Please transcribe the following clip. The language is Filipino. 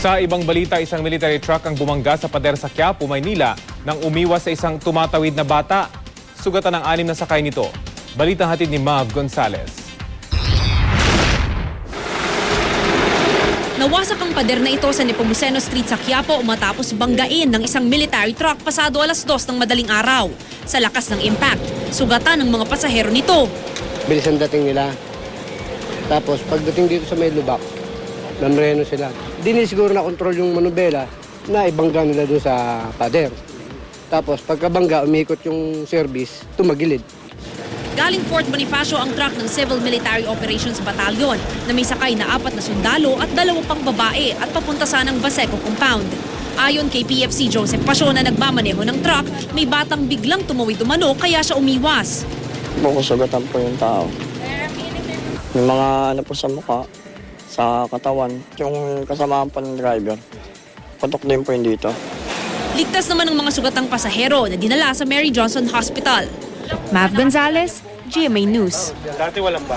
Sa ibang balita, isang military truck ang bumangga sa pader sa Quiapo, Maynila nang umiwas sa isang tumatawid na bata. Sugatan ang 6 na sakay nito. Balitang hatid ni Mav Gonzalez. Nawasak ang pader na ito sa Nepomuceno Street sa Quiapo matapos banggain ng isang military truck pasado 2:00 ng madaling araw. Sa lakas ng impact, sugatan ng mga pasahero nito. Bilis ang dating nila. Tapos pagdating dito sa may lubak, namreno sila. Di siguro na kontrol yung manubela na ibangga nila doon sa pader. Tapos pagkabangga, umikot yung service, tumagilid. Galing Fort Bonifacio ang truck ng Civil Military Operations Battalion na may sakay na 4 na sundalo at 2 pang babae at papunta sanang Baseco Compound. Ayon kay PFC Joseph Pasio na nagmamaneho ng truck, may batang biglang tumawid umano kaya siya umiwas. Sugatan po yung tao. May mga po sa mukha, sa katawan, yung kasamahan pa ng driver. Patok din po yun dito. Ligtas naman ang mga sugatang pasahero na dinala sa Mary Johnson Hospital. Mav Gonzalez, GMA News. Dati walang ba?